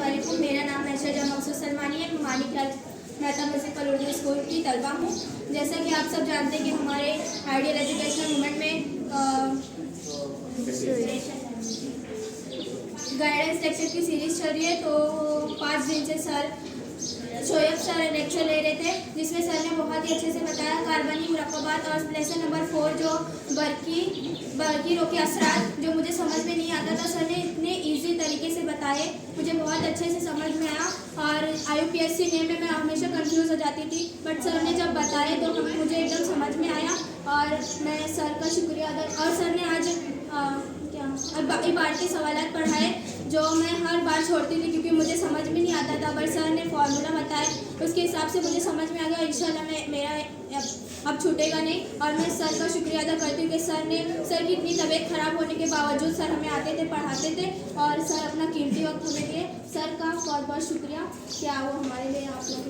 अस्सलामुअलैकुम। मेरा नाम ऐशा मकसूद सलमानी है। मैं मानिक लाल मेहता म्यूजिकल उर्दू स्कूल की तलबा हूँ। जैसा कि आप सब जानते हैं कि हमारे आइडियल एजुकेशन मूवमेंट में गाइडेंस लेक्चर की सीरीज चल रही है। तो 5 दिन से सर शोएब सर लेक्चर ले रहे थे, जिसमें सर ने बहुत ही अच्छे से बताया कार्बनी मुरक्कबात और लेसन नंबर 4 जो बरकीरों के असरात, जो मुझे समझ में नहीं आता था, सर ने इतने इजी तरीके से बताए, मुझे बहुत अच्छे से समझ में आया। और IUPAC नेम में मैं हमेशा कंफ्यूज हो जाती थी, बट सर ने जब बताए तो मुझे एकदम समझ में आया और मैं सर का शुक्रिया अदा। और सर ने आज इबारती सवालात पढ़ाए जो मैं हर बार छोड़ती थी क्योंकि मुझे समझ में नहीं आता था, बट सर ने फार्मूला बताया, उसके हिसाब से मुझे समझ में आ गया। इंशाल्लाह मेरा अब छूटेगा नहीं। और मैं सर का शुक्रिया अदा करती हूँ कि सर की इतनी तबीयत ख़राब होने के बावजूद सर हमें आते थे, पढ़ाते थे और सर अपना कीमती वक्त हमें दिए। सर का बहुत बहुत शुक्रिया। क्या वो हमारे लिए आप लोग